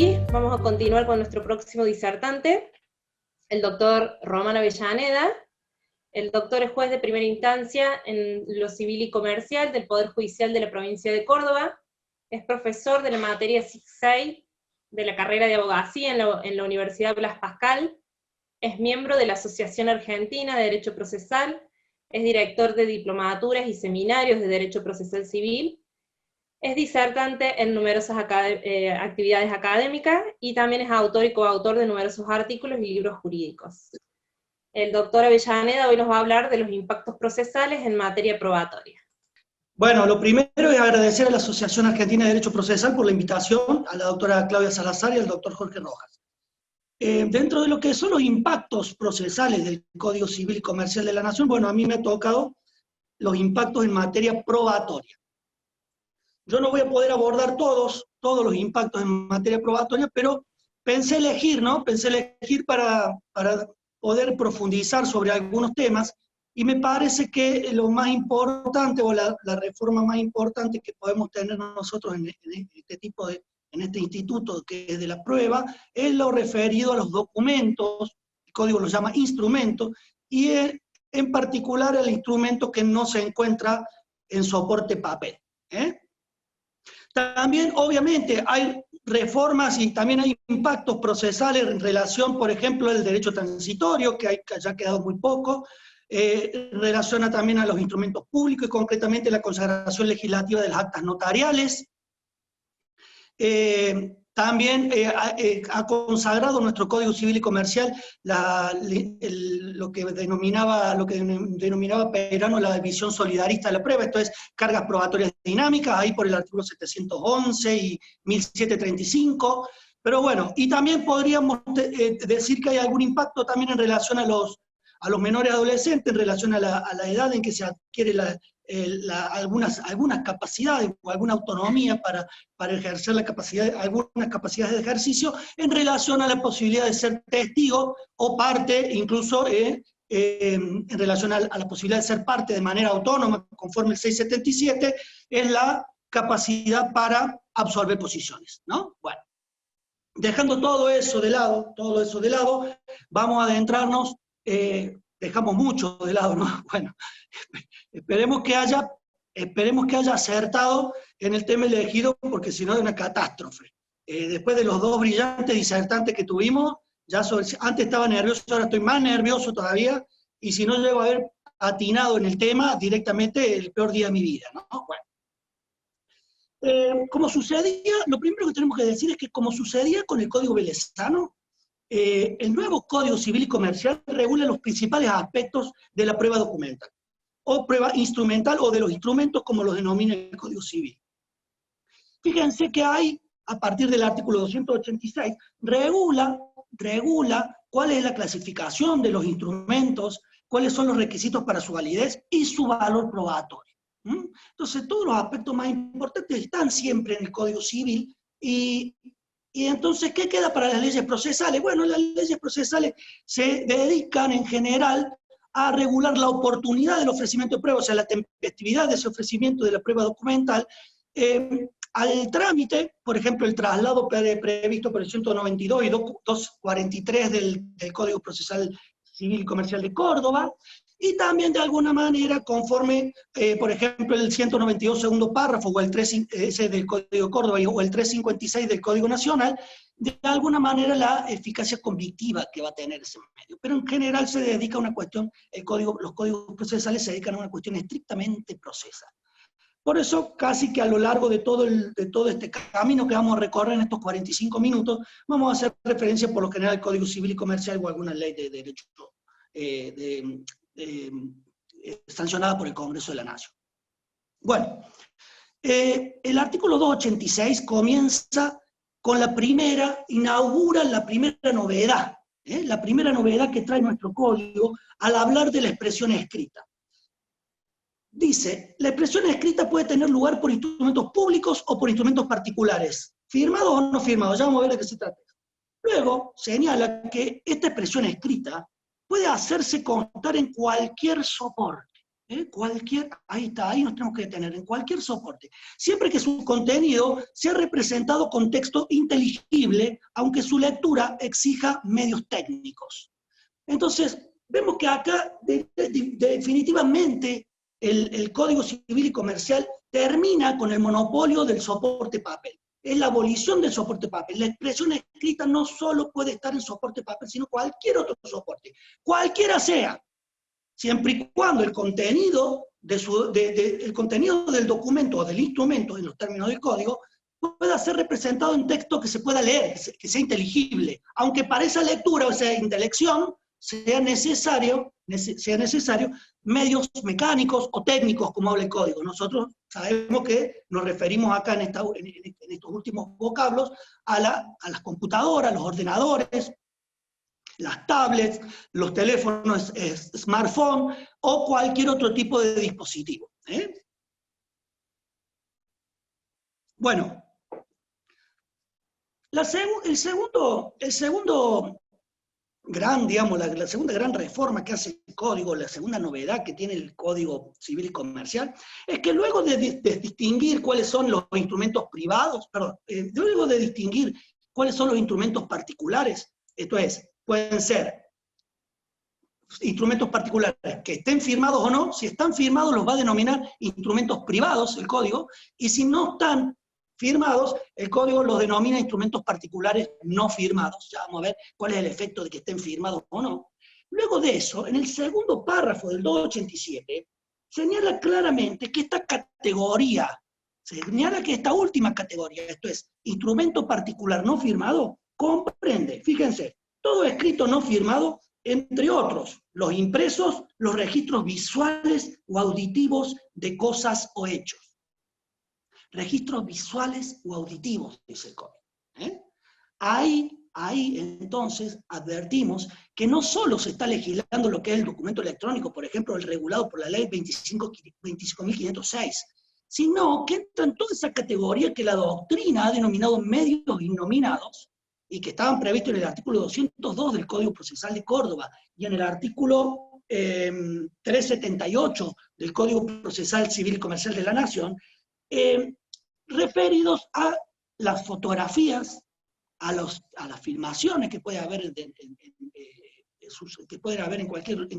y vamos a continuar con nuestro próximo disertante, el doctor Román Avellaneda. El doctor es juez de primera instancia en lo civil y comercial del Poder Judicial de la provincia de Córdoba, es profesor de la materia 6 de la carrera de abogacía en la Universidad Blas Pascal, es miembro de la Asociación Argentina de Derecho Procesal, es director de diplomaturas y seminarios de Derecho Procesal Civil, es disertante en numerosas actividades académicas, y también es autor y coautor de numerosos artículos y libros jurídicos. El doctor Avellaneda hoy nos va a hablar de los impactos procesales en materia probatoria. Bueno, lo primero es agradecer a la Asociación Argentina de Derecho Procesal por la invitación, a la doctora Claudia Salazar y al doctor Jorge Rojas. Dentro de lo que son los impactos procesales del Código Civil y Comercial de la Nación, bueno, a mí me ha tocado los impactos en materia probatoria. Yo no voy a poder abordar todos los impactos en materia probatoria, pero pensé elegir, ¿no? Pensé elegir para poder profundizar sobre algunos temas, y me parece que lo más importante, o la reforma más importante que podemos tener nosotros en este instituto que es de la prueba, es lo referido a los documentos. El código los llama instrumentos, y en particular al instrumento que no se encuentra en soporte papel. También, obviamente, hay reformas y también hay impactos procesales en relación, por ejemplo, al derecho transitorio, que ya ha quedado muy poco, relaciona también a los instrumentos públicos y concretamente la consagración legislativa de las actas notariales. También ha consagrado nuestro Código Civil y Comercial lo que denominaba Perano la visión solidarista de la prueba, esto es, cargas probatorias dinámicas, ahí por el artículo 711 y 1735, pero bueno, y también podríamos decir que hay algún impacto también en relación a los menores adolescentes, en relación a la edad en que se adquiere algunas capacidades o alguna autonomía para ejercer algunas capacidades de ejercicio, en relación a la posibilidad de ser testigo o parte, incluso en relación a la posibilidad de ser parte de manera autónoma, conforme el 677, es la capacidad para absolver posiciones, ¿no? Bueno, dejando todo eso de lado, vamos a adentrarnos, dejamos mucho de lado, ¿no? Bueno, esperemos que haya acertado en el tema elegido, porque si no es una catástrofe. Después de los dos brillantes disertantes que tuvimos, antes estaba nervioso, ahora estoy más nervioso todavía, y si no llego a haber atinado en el tema, directamente el peor día de mi vida, ¿no? Bueno. Como sucedía, lo primero que tenemos que decir es que como sucedía con el Código Velezano, el nuevo Código Civil y Comercial regula los principales aspectos de la prueba documental, o prueba instrumental, o de los instrumentos como los denomina el Código Civil. Fíjense que hay, a partir del artículo 286, regula cuál es la clasificación de los instrumentos, cuáles son los requisitos para su validez y su valor probatorio. Entonces, todos los aspectos más importantes están siempre en el Código Civil, y entonces, ¿qué queda para las leyes procesales? Bueno, las leyes procesales se dedican en general a regular la oportunidad del ofrecimiento de pruebas, o sea, la tempestividad de ese ofrecimiento de la prueba documental, al trámite, por ejemplo, el traslado previsto por el 192 y 243 del Código Procesal Civil y Comercial de Córdoba, y también de alguna manera, conforme, por ejemplo, el 192 segundo párrafo, o el 3 ese del Código Córdoba, o el 356 del Código Nacional, de alguna manera la eficacia convictiva que va a tener ese medio. Pero en general se dedica a una cuestión, los códigos procesales se dedican a una cuestión estrictamente procesal. Por eso, casi que a lo largo de todo este camino que vamos a recorrer en estos 45 minutos, vamos a hacer referencia por lo general al Código Civil y Comercial o alguna ley de derecho sancionada por el Congreso de la Nación. Bueno, el artículo 286 comienza con inaugura la primera novedad que trae nuestro código al hablar de la expresión escrita. Dice, la expresión escrita puede tener lugar por instrumentos públicos o por instrumentos particulares, firmados o no firmados, ya vamos a ver de qué se trata. Luego señala que esta expresión escrita puede hacerse constar en cualquier soporte. Ahí está, ahí nos tenemos que detener, en cualquier soporte. Siempre que su contenido sea representado con texto inteligible, aunque su lectura exija medios técnicos. Entonces, vemos que acá definitivamente el Código Civil y Comercial termina con el monopolio del soporte papel. Es la abolición del soporte papel. La expresión escrita no solo puede estar en soporte papel, sino cualquier otro soporte, cualquiera sea, siempre y cuando el contenido, el contenido del documento o del instrumento, en los términos del código, pueda ser representado en texto que se pueda leer, que sea inteligible, aunque para esa lectura o esa intelección sea necesario medios mecánicos o técnicos, como habla el código. Nosotros sabemos que nos referimos acá en estos últimos vocablos a las computadoras, los ordenadores, las tablets, los teléfonos smartphone o cualquier otro tipo de dispositivo. Bueno, el segundo gran, digamos, la segunda gran reforma que hace el código, la segunda novedad que tiene el Código Civil y Comercial, es que luego de distinguir cuáles son los instrumentos privados, luego de distinguir cuáles son los instrumentos particulares, esto es, pueden ser instrumentos particulares que estén firmados o no. Si están firmados los va a denominar instrumentos privados el código, y si no están firmados, el código los denomina instrumentos particulares no firmados. Ya vamos a ver cuál es el efecto de que estén firmados o no. Luego de eso, en el segundo párrafo del 287, señala claramente que esta última categoría, esto es, instrumento particular no firmado, comprende, fíjense, todo escrito no firmado, entre otros, los impresos, los registros visuales o auditivos de cosas o hechos. Registros visuales o auditivos, dice el código. Ahí entonces advertimos que no solo se está legislando lo que es el documento electrónico, por ejemplo, el regulado por la ley 25.506, sino que entra en toda esa categoría que la doctrina ha denominado medios innominados, y que estaban previstos en el artículo 202 del Código Procesal de Córdoba, y en el artículo 378 del Código Procesal Civil y Comercial de la Nación, referidos a las fotografías, a las filmaciones que puede haber en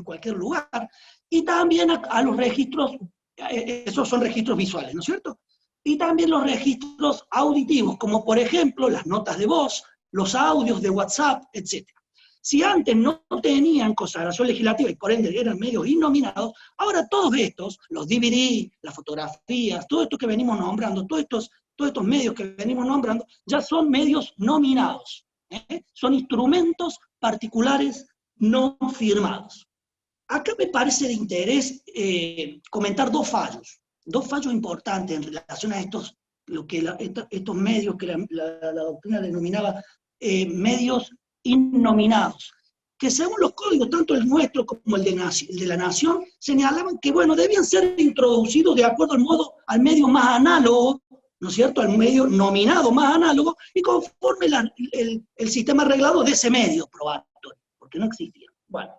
cualquier lugar, y también a los registros, esos son registros visuales, ¿no es cierto? Y también los registros auditivos, como por ejemplo las notas de voz, los audios de WhatsApp, etc. Si antes no tenían consagración legislativa y por ende eran medios innominados, ahora todos estos, los DVD, las fotografías, todo esto que venimos nombrando, todos estos medios que venimos nombrando, ya son medios nominados. Son instrumentos particulares no firmados. Acá me parece de interés comentar dos fallos importantes en relación a estos medios que la doctrina denominaba medios innominados, que según los códigos, tanto el nuestro como el de la Nación, señalaban que, bueno, debían ser introducidos de acuerdo al medio más análogo, ¿no es cierto?, al medio nominado más análogo, y conforme el sistema arreglado de ese medio probatorio, porque no existía. Bueno,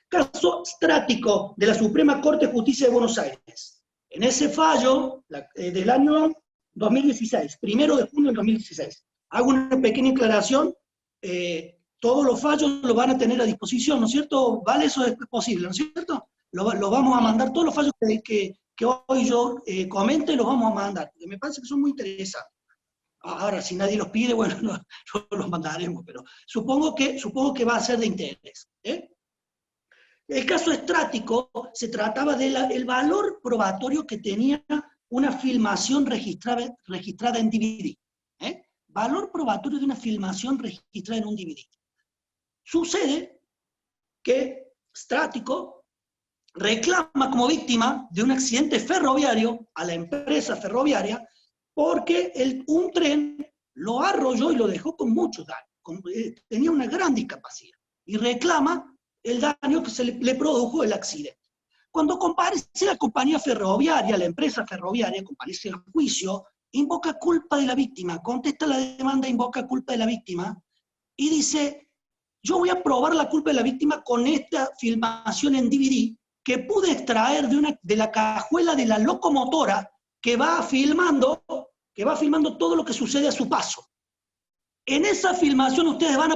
caso Strático de la Suprema Corte de Justicia de Buenos Aires. En ese fallo del año 2016, 1 de junio del 2016, hago una pequeña aclaración, todos los fallos los van a tener a disposición, ¿no es cierto? Vale, eso es posible, ¿no es cierto? Lo vamos a mandar, todos los fallos que hoy yo comente, los vamos a mandar, porque me parece que son muy interesantes. Ahora, si nadie los pide, bueno, no los mandaremos, pero supongo que va a ser de interés. El caso Strático se trataba del valor probatorio que tenía una filmación registrada en DVD. Valor probatorio de una filmación registrada en un DVD. Sucede que Strático reclama como víctima de un accidente ferroviario a la empresa ferroviaria porque un tren lo arrolló y lo dejó con mucho daño. Tenía una gran discapacidad. Y reclama el daño que le produjo el accidente. Cuando comparece la compañía ferroviaria, la empresa ferroviaria, comparece el juicio, invoca culpa de la víctima, contesta la demanda, invoca culpa de la víctima, y dice, yo voy a probar la culpa de la víctima con esta filmación en DVD, que pude extraer de la cajuela de la locomotora que va filmando todo lo que sucede a su paso. En esa filmación ustedes van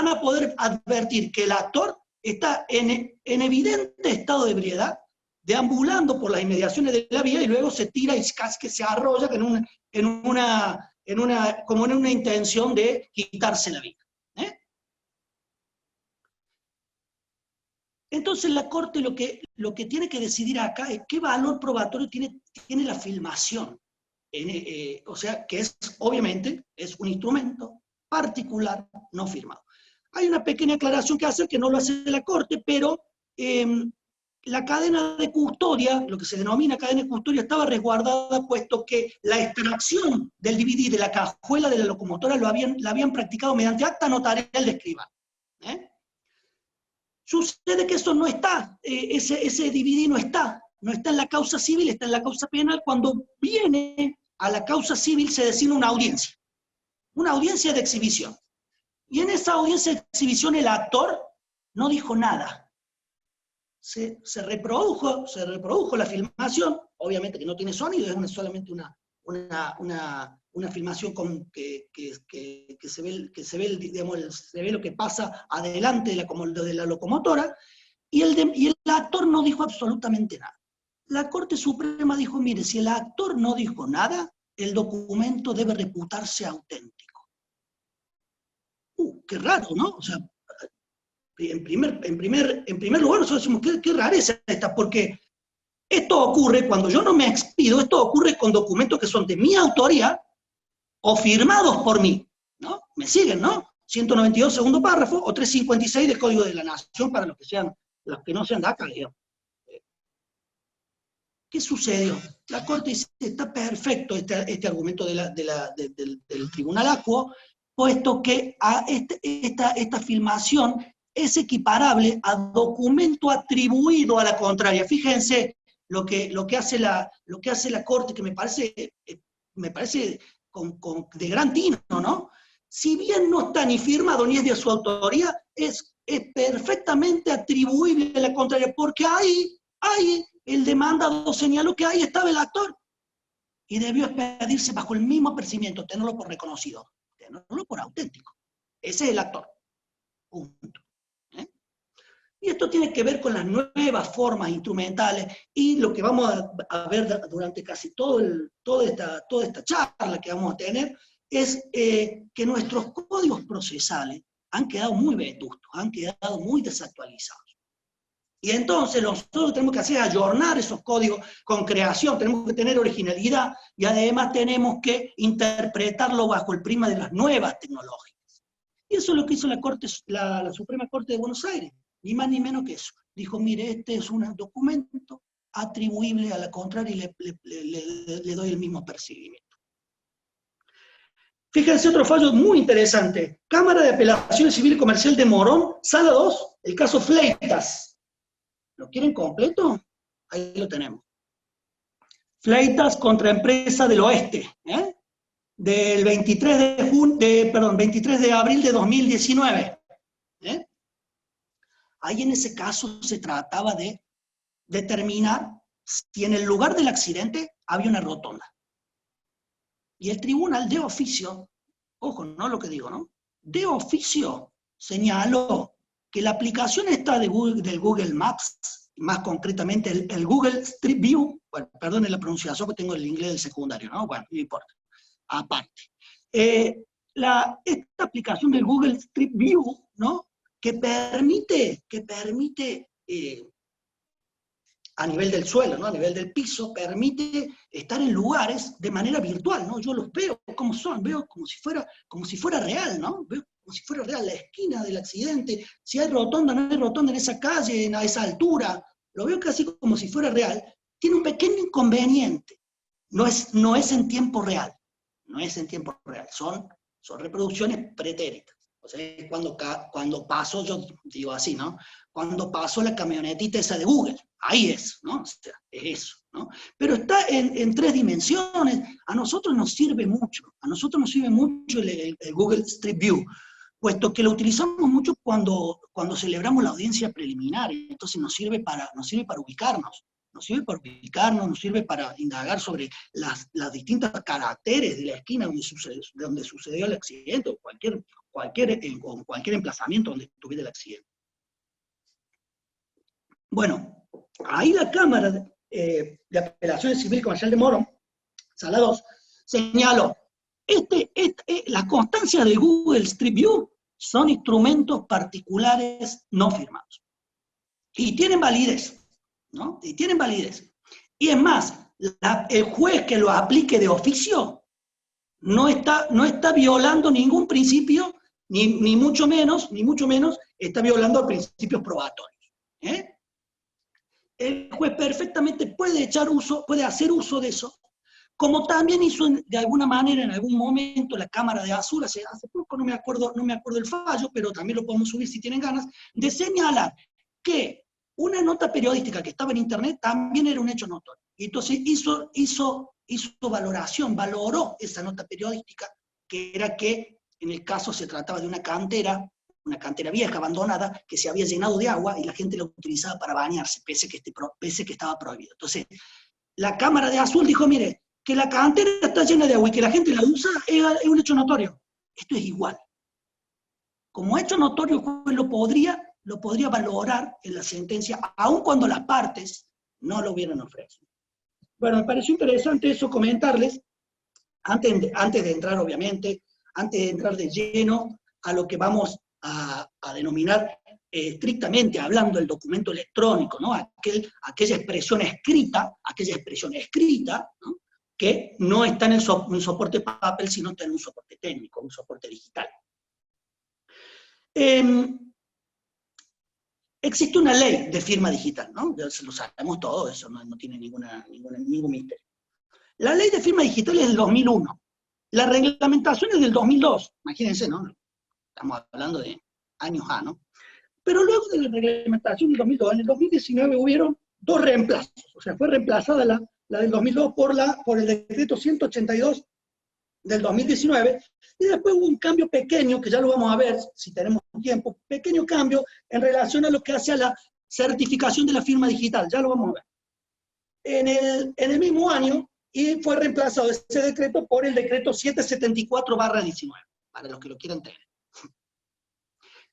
a poder advertir que el actor está en evidente estado de ebriedad, deambulando por las inmediaciones de la vía y luego se tira y casi que se arrolla como en una intención de quitarse la vida. Entonces la Corte lo que tiene que decidir acá es qué valor probatorio tiene la filmación. O sea, que obviamente es un instrumento particular no firmado. Hay una pequeña aclaración que hacer que no lo hace la Corte, pero la cadena de custodia, lo que se denomina cadena de custodia, estaba resguardada puesto que la extracción del DVD de la cajuela de la locomotora la habían practicado mediante acta notarial de escribano. Sucede que eso no está, ese DVD no está en la causa civil, está en la causa penal. Cuando viene a la causa civil se designa una audiencia de exhibición. Y en esa audiencia de exhibición el actor no dijo nada. Se reprodujo la filmación, obviamente que no tiene sonido, es solamente una filmación que se ve lo que pasa adelante de la locomotora, y el actor no dijo absolutamente nada. La Corte Suprema dijo, mire, si el actor no dijo nada, el documento debe reputarse auténtico. Qué raro, ¿no? O sea, en primer lugar nosotros decimos, qué rareza esta, porque esto ocurre cuando yo no me expido, esto ocurre con documentos que son de mi autoría o firmados por mí, ¿no? ¿Me siguen, no? 192 segundo párrafo o 356 del Código de la Nación para los que no sean de acá, digamos. ¿Qué sucedió? La Corte dice, está perfecto este argumento del Tribunal Acuo, puesto que esta filmación es equiparable a documento atribuido a la contraria. Fíjense lo que hace la Corte, que me parece de gran tino, ¿no? Si bien no está ni firmado ni es de su autoría, es perfectamente atribuible a la contraria, porque ahí el demandado señaló que ahí estaba el actor, y debió expedirse bajo el mismo apercibimiento, tenerlo por reconocido, tenerlo por auténtico. Ese es el actor. Punto. Y esto tiene que ver con las nuevas formas instrumentales, y lo que vamos a ver durante casi toda esta charla que vamos a tener, es que nuestros códigos procesales han quedado muy vetustos, han quedado muy desactualizados. Y entonces nosotros lo que tenemos que hacer es ayornar esos códigos con creación, tenemos que tener originalidad, y además tenemos que interpretarlo bajo el prisma de las nuevas tecnologías. Y eso es lo que hizo la Suprema Corte de Buenos Aires, ni más ni menos que eso. Dijo, mire, este es un documento atribuible a la contraria y le doy el mismo percibimiento. Fíjense otro fallo muy interesante. Cámara de Apelaciones Civil y Comercial de Morón, Sala 2, el caso Fleitas. ¿Lo quieren completo? Ahí lo tenemos. Fleitas contra Empresa del Oeste, del 23 de abril de 2019. Ahí en ese caso se trataba de determinar si en el lugar del accidente había una rotonda. Y el tribunal de oficio, ojo, no lo que digo, ¿no? De oficio señaló que la aplicación esta del Google Maps, más concretamente el Google Street View, bueno, perdone la pronunciación porque tengo el inglés del secundario, ¿no? Bueno, no importa, aparte. Esta aplicación del Google Street View, ¿no? Que permite a nivel del suelo, ¿no? A nivel del piso, permite estar en lugares de manera virtual, ¿no? Yo los veo como son, veo como si fuera real, ¿no? Veo como si fuera real la esquina del accidente, si hay rotonda, no hay rotonda en esa calle, a esa altura, lo veo casi como si fuera real. Tiene un pequeño inconveniente, no es en tiempo real, son reproducciones pretéritas. O sea, cuando pasó, yo digo así, ¿no? Cuando pasó la camionetita esa de Google, ahí es, ¿no? O sea, es eso, ¿no? Pero está en 3 dimensiones, a nosotros nos sirve mucho el Google Street View. puesto que lo utilizamos mucho cuando celebramos la audiencia preliminar, entonces nos sirve para ubicarnos. Nos sirve para indagar sobre las distintos caracteres de la esquina donde sucedió el accidente, o cualquier emplazamiento donde tuviera el accidente. Bueno, ahí la Cámara de Apelaciones Civil Comercial de Morón, Sala 2, señaló, las constancias de Google Street View son instrumentos particulares no firmados. Y tienen validez, ¿no? Y tienen validez. Y es más, el juez que lo aplique de oficio no está violando ningún principio, ni mucho menos está violando principios probatorios. El juez perfectamente puede hacer uso de eso, como también hizo de alguna manera en algún momento la Cámara de Azul, hace poco, no me acuerdo el fallo, pero también lo podemos subir si tienen ganas, de señalar que una nota periodística que estaba en internet también era un hecho notorio. Y entonces hizo valoración, valoró esa nota periodística, que era que en el caso se trataba de una cantera vieja, abandonada, que se había llenado de agua y la gente la utilizaba para bañarse, pese que estaba prohibido. Entonces, la Cámara de Azul dijo, mire, que la cantera está llena de agua y que la gente la usa es un hecho notorio. Esto es igual. Como hecho notorio, el juez lo podría valorar en la sentencia, aun cuando las partes no lo hubieran ofrecido. Bueno, me pareció interesante eso comentarles, antes de entrar, obviamente, antes de entrar de lleno a lo que vamos a denominar estrictamente hablando el documento electrónico, ¿no? Aquella expresión escrita, ¿no? Que no está en un soporte papel, sino está en un soporte técnico, un soporte digital. Existe una ley de firma digital, ¿no? Ya lo sabemos todo, eso no tiene ningún misterio. La ley de firma digital es del 2001. La reglamentación es del 2002. Imagínense, ¿no? Estamos hablando de años A, ¿no? Pero luego de la reglamentación del 2002, en el 2019 hubieron 2 reemplazos. O sea, fue reemplazada la del 2002 por el decreto 182 del 2019, y después hubo un cambio pequeño, que ya lo vamos a ver si tenemos tiempo, pequeño cambio en relación a lo que hace a la certificación de la firma digital, ya lo vamos a ver. En el mismo año, y fue reemplazado ese decreto por el decreto 774/19, para los que lo quieran tener.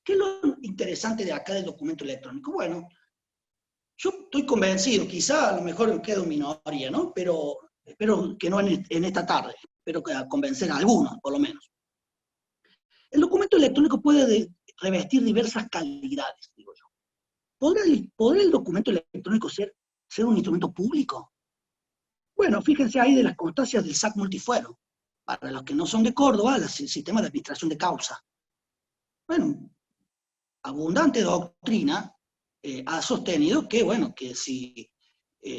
¿Qué es lo interesante de acá del documento electrónico? Bueno, yo estoy convencido, quizá a lo mejor quedo en minoría, ¿no? Pero espero que no en esta tarde, espero que convencer a algunos, por lo menos. El documento electrónico puede revestir diversas calidades, digo yo. ¿Podrá el documento electrónico ser un instrumento público? Bueno, fíjense ahí de las constancias del SAC multifuero. Para los que no son de Córdoba, el sistema de administración de causa. Bueno, abundante doctrina ha sostenido que, bueno, que si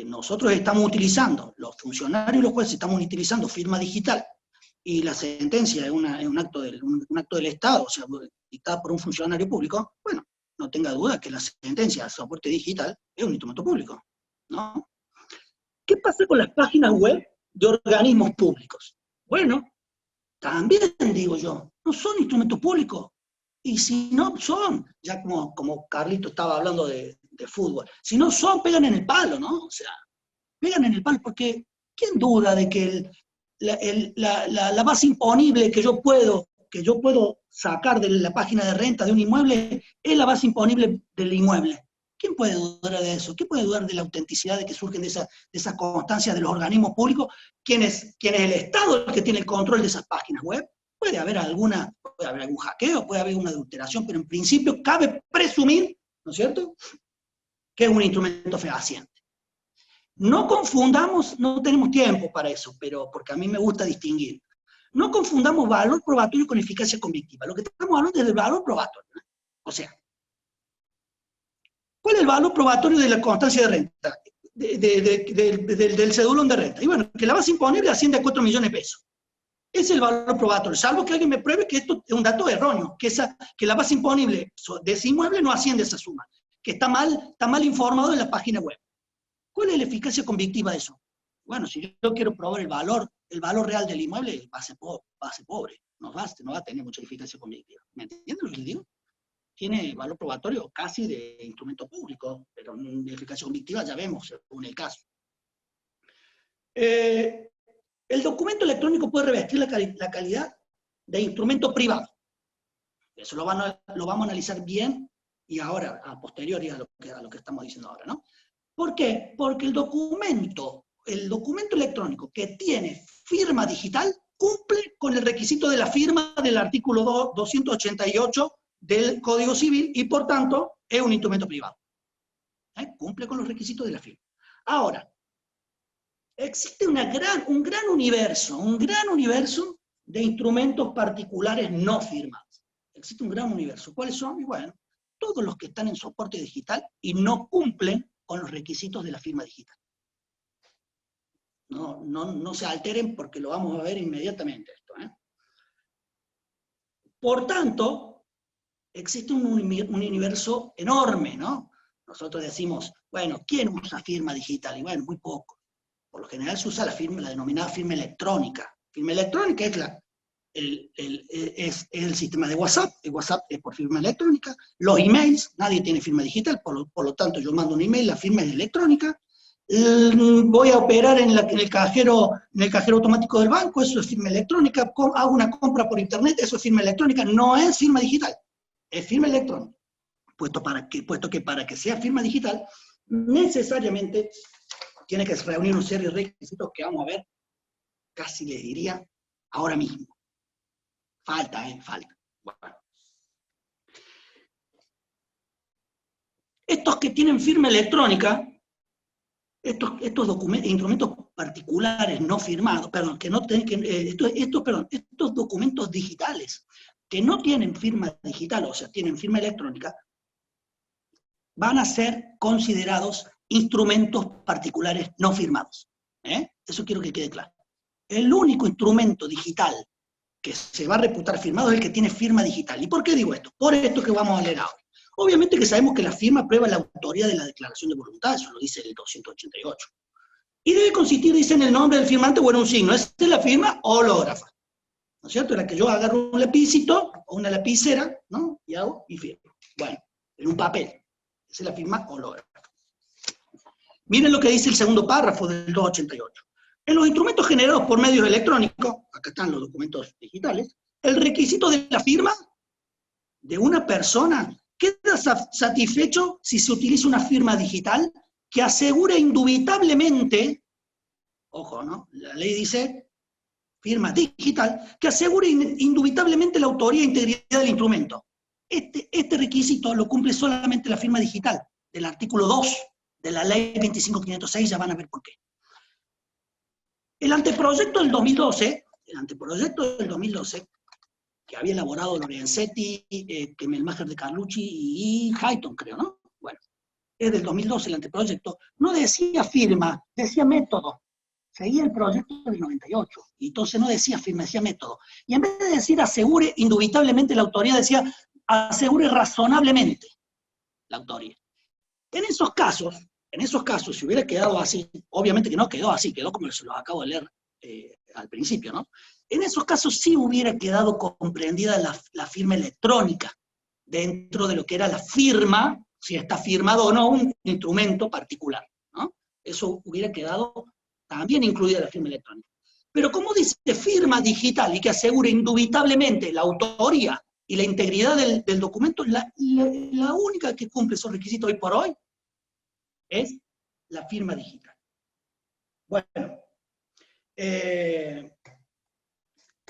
nosotros estamos utilizando, los funcionarios y los jueces estamos utilizando firma digital, y la sentencia es un acto del Estado, o sea, dictada por un funcionario público, bueno, no tenga duda que la sentencia de soporte digital es un instrumento público, ¿no? ¿Qué pasa con las páginas web de organismos públicos? Bueno, también digo yo, no son instrumentos públicos. Y si no son, ya como Carlito estaba hablando de fútbol, si no son, pegan en el palo, ¿no? O sea, pegan en el palo, porque ¿quién duda de que la base imponible que yo puedo sacar de la página de renta de un inmueble es la base imponible del inmueble? ¿Quién puede dudar de eso? ¿Quién puede dudar de la autenticidad de que surgen de esas constancias de los organismos públicos? ¿Quién es el Estado el que tiene el control de esas páginas web? Puede haber algún hackeo, puede haber una adulteración, pero en principio cabe presumir, ¿no es cierto?, que es un instrumento fehaciente. No confundamos, no tenemos tiempo para eso, pero porque a mí me gusta distinguir. No confundamos valor probatorio con eficacia convictiva. Lo que estamos hablando es del valor probatorio, ¿no? O sea, ¿cuál es el valor probatorio de la constancia de renta? Del cedulón de renta. Y bueno, que la base imponible asciende a 4 millones de pesos. Es el valor probatorio, salvo que alguien me pruebe que esto es un dato erróneo, que la base imponible de ese inmueble no asciende a esa suma, que está mal informado en la página web. ¿Cuál es la eficacia convictiva de eso? Bueno, si yo quiero probar el valor real del inmueble, base pobre, no va a tener mucha eficacia convictiva. ¿Me entienden lo que les digo? Tiene valor probatorio casi de instrumento público, pero de eficacia convictiva ya vemos, según el caso. El documento electrónico puede revestir la calidad de instrumento privado. Eso lo vamos a analizar bien y ahora, a posteriori a lo que estamos diciendo ahora, ¿no? ¿Por qué? Porque el documento electrónico que tiene firma digital cumple con el requisito de la firma del artículo 288 del Código Civil y, por tanto, es un instrumento privado. Cumple con los requisitos de la firma. Ahora, existe un gran universo de instrumentos particulares no firmados. Existe un gran universo. ¿Cuáles son? Y bueno, todos los que están en soporte digital y no cumplen con los requisitos de la firma digital. No se alteren porque lo vamos a ver inmediatamente esto. Por tanto, existe un universo enorme, ¿no? Nosotros decimos, bueno, ¿quién usa firma digital? Y bueno, muy poco. Por lo general se usa la denominada firma electrónica. Firma electrónica es el sistema de WhatsApp. El WhatsApp es por firma electrónica. Los emails, nadie tiene firma digital, por lo tanto yo mando un email, la firma es electrónica. Voy a operar en el cajero automático del banco, eso es firma electrónica. Hago una compra por internet, eso es firma electrónica. No es firma digital, es firma electrónica. Puesto que para que sea firma digital, necesariamente tiene que reunir una serie de requisitos que vamos a ver, casi les diría, ahora mismo. Falta. Bueno. Estos que tienen firma electrónica, estos instrumentos particulares no firmados, estos documentos digitales que no tienen firma digital, o sea, tienen firma electrónica, van a ser considerados instrumentos particulares no firmados. Eso quiero que quede claro. El único instrumento digital que se va a reputar firmado es el que tiene firma digital. ¿Y por qué digo esto? Por esto que vamos a leer ahora. Obviamente que sabemos que la firma prueba la autoría de la declaración de voluntad, eso lo dice el 288. Y debe consistir, dice, en el nombre del firmante o en un signo. Esa es la firma hológrafa. ¿No es cierto? En la que yo agarro un lapicito o una lapicera, ¿no? Y firmo. Bueno, en un papel. Esa es la firma hológrafa. Miren lo que dice el segundo párrafo del 288. En los instrumentos generados por medios electrónicos, acá están los documentos digitales, el requisito de la firma de una persona queda satisfecho si se utiliza una firma digital que asegure indubitablemente, ojo, ¿no? La ley dice firma digital, que asegure indubitablemente la autoría e integridad del instrumento. Este requisito lo cumple solamente la firma digital, del artículo 2 de la ley 25.506, ya van a ver por qué. El anteproyecto del 2012, que había elaborado Lorenzetti, Kemmelmacher de Carlucci y Hayton, creo, ¿no? Bueno, es del 2012 el anteproyecto, no decía firma, decía método. Seguía el proyecto del 98, y entonces no decía firma, decía método. Y en vez de decir asegure indubitablemente la autoría, decía asegure razonablemente la autoría. En esos casos, si hubiera quedado así, obviamente que no quedó así, quedó como se los acabo de leer al principio, ¿no? En esos casos sí hubiera quedado comprendida la firma electrónica dentro de lo que era la firma, si está firmado o no un instrumento particular, ¿no? Eso hubiera quedado también incluida la firma electrónica. Pero como dice firma digital y que asegure indubitablemente la autoría y la integridad del documento, la única que cumple esos requisitos hoy por hoy es la firma digital. Bueno,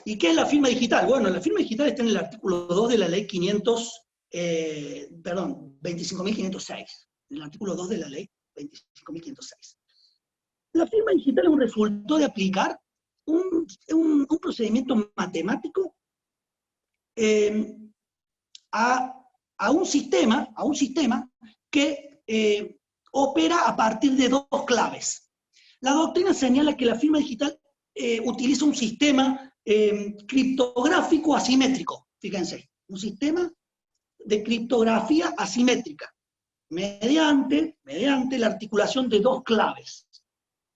¿y qué es la firma digital? Bueno, la firma digital está en el artículo 2 de la ley 25.506. En el artículo 2 de la ley 25.506. La firma digital es un resultado de aplicar un procedimiento matemático a un sistema que opera a partir de dos claves. La doctrina señala que la firma digital utiliza un sistema criptográfico asimétrico, fíjense, un sistema de criptografía asimétrica, mediante la articulación de dos claves.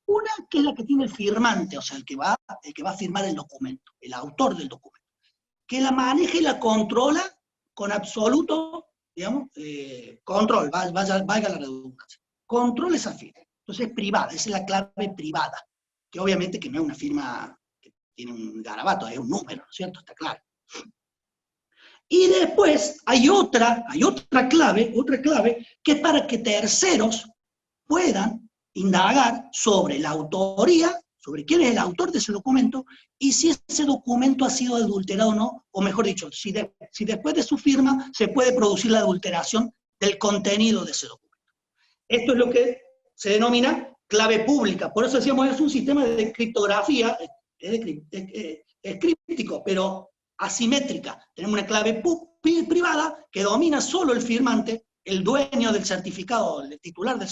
Una que es la que tiene el firmante, o sea, el que va a firmar el documento, el autor del documento. que la maneja y la controla con absoluto, digamos, control, valga la redundancia. Controla esa firma. Entonces es privada, esa es la clave privada, que obviamente que no es una firma que tiene un garabato, es un número, ¿no es cierto? Está claro. Y después hay otra clave, que es para que terceros puedan indagar sobre la autoría, sobre quién es el autor de ese documento, y si ese documento ha sido adulterado o no, o mejor dicho, si después de su firma se puede producir la adulteración del contenido de ese documento. Esto es lo que se denomina clave pública. Por eso decíamos, es un sistema de criptografía, es críptico, pero asimétrica. Tenemos una clave privada que domina solo el firmante, el dueño del certificado, el titular del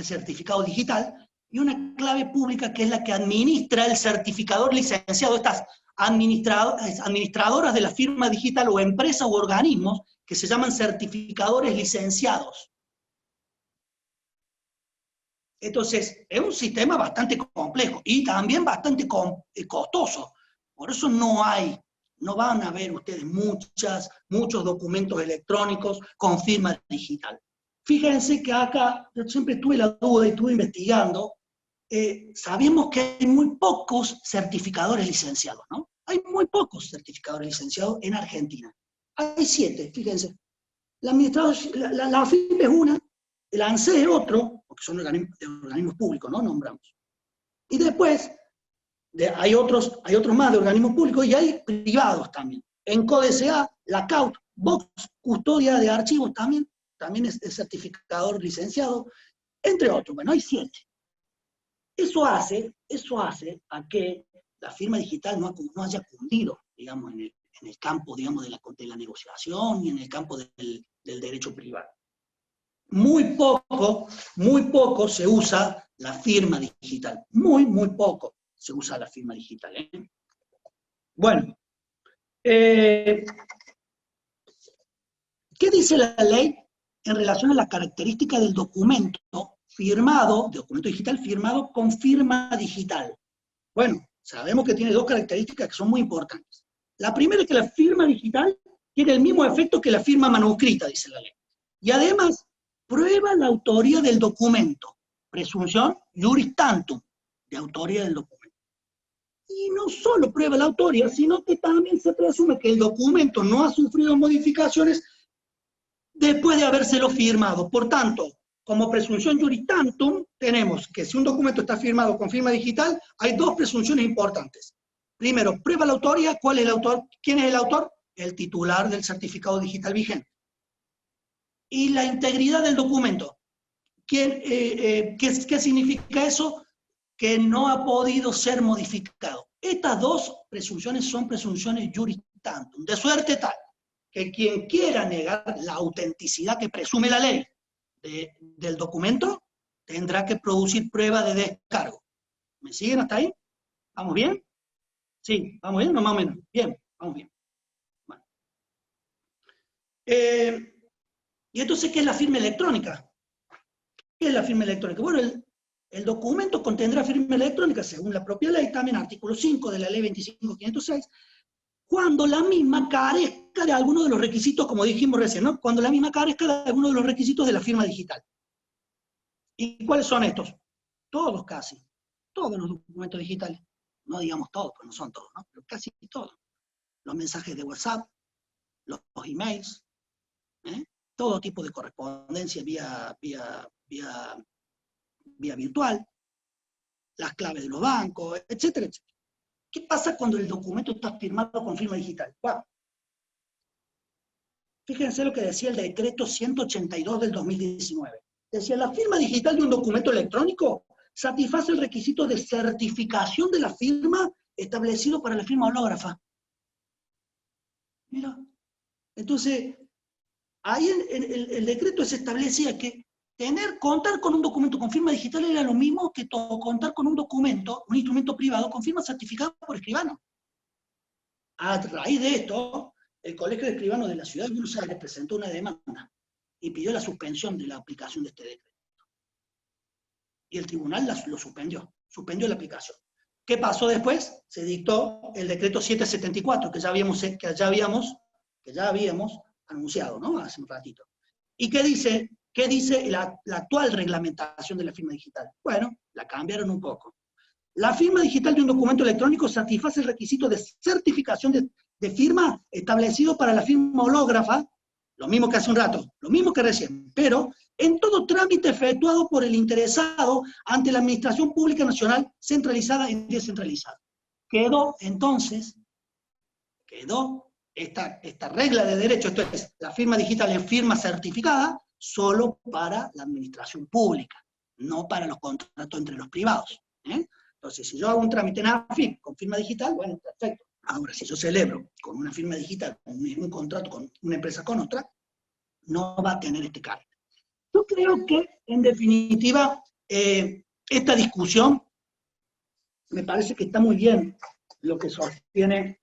certificado digital, y una clave pública que es la que administra el certificador licenciado, estas administradoras de la firma digital o empresas u organismos que se llaman certificadores licenciados. Entonces, es un sistema bastante complejo y también bastante costoso. Por eso no van a ver ustedes muchos documentos electrónicos con firma digital. Fíjense que acá, yo siempre tuve la duda y estuve investigando, sabemos que hay muy pocos certificadores licenciados, ¿no? Hay muy pocos certificadores licenciados en Argentina. Hay 7, fíjense. La AFIP es una, el ANSES es otro, porque son organismos públicos, ¿no? Nombramos. Y después hay otros más de organismos públicos y hay privados también. ENCODE SA, la CAUT, Vox, custodia de archivos también es certificador licenciado, entre otros. Bueno, hay 7. Eso hace a que la firma digital no haya cundido, digamos, en el campo, digamos, de la negociación y en el campo del derecho privado. Muy poco se usa la firma digital. Muy poco se usa la firma digital. Bueno, ¿qué dice la ley en relación a la característica del documento digital firmado con firma digital? Bueno, sabemos que tiene 2 características que son muy importantes. La primera es que la firma digital tiene el mismo efecto que la firma manuscrita, dice la ley. Y además, prueba la autoría del documento. Presunción juris tantum, de autoría del documento. Y no solo prueba la autoría, sino que también se presume que el documento no ha sufrido modificaciones después de habérselo firmado. Por tanto, como presunción juris tantum, tenemos que si un documento está firmado con firma digital, hay 2 presunciones importantes. Primero, prueba la autoría. ¿Cuál es el autor? ¿Quién es el autor? El titular del certificado digital vigente. Y la integridad del documento. ¿Qué significa eso? Que no ha podido ser modificado. Estas 2 presunciones son presunciones juris tantum, de suerte tal que quien quiera negar la autenticidad que presume la ley del documento, tendrá que producir prueba de descargo. ¿Me siguen hasta ahí? ¿Vamos bien? Sí, ¿vamos bien o más o menos? Bien, vamos bien. Bueno. ¿Y entonces qué es la firma electrónica? ¿Qué es la firma electrónica? Bueno, el documento contendrá firma electrónica, según la propia ley, también artículo 5 de la ley 25.506, cuando la misma carezca de alguno de los requisitos, como dijimos recién, ¿no? Cuando la misma carezca de alguno de los requisitos de la firma digital. ¿Y cuáles son estos? Todos casi. Todos los documentos digitales. No digamos todos, pues no son todos, ¿no? Pero casi todos. Los mensajes de WhatsApp, los emails, todo tipo de correspondencia vía virtual, las claves de los bancos, etcétera, etcétera. ¿Qué pasa cuando el documento está firmado con firma digital? Bueno, fíjense lo que decía el decreto 182 del 2019. Decía, la firma digital de un documento electrónico satisface el requisito de certificación de la firma establecido para la firma hológrafa. Mira, entonces, ahí el decreto se establecía que contar con un documento con firma digital era lo mismo que contar con un instrumento privado con firma certificada por escribano. A raíz de esto, el Colegio de Escribanos de la Ciudad de Buenos Aires presentó una demanda y pidió la suspensión de la aplicación de este decreto. Y el tribunal lo suspendió la aplicación. ¿Qué pasó después? Se dictó el decreto 774, que ya habíamos anunciado, ¿no? Hace un ratito. ¿Y qué dice la actual reglamentación de la firma digital? Bueno, la cambiaron un poco. La firma digital de un documento electrónico satisface el requisito de certificación de firma establecido para la firma hológrafa, lo mismo que hace un rato, lo mismo que recién, pero en todo trámite efectuado por el interesado ante la Administración Pública Nacional centralizada y descentralizada. Quedó entonces, esta regla de derecho, esto es, la firma digital es firma certificada solo para la administración pública, no para los contratos entre los privados. Entonces, si yo hago un trámite en AFIP con firma digital, bueno, perfecto. Ahora, si yo celebro con una firma digital un contrato con una empresa con otra, no va a tener este carácter. Yo creo que, en definitiva, esta discusión me parece que está muy bien lo que sostiene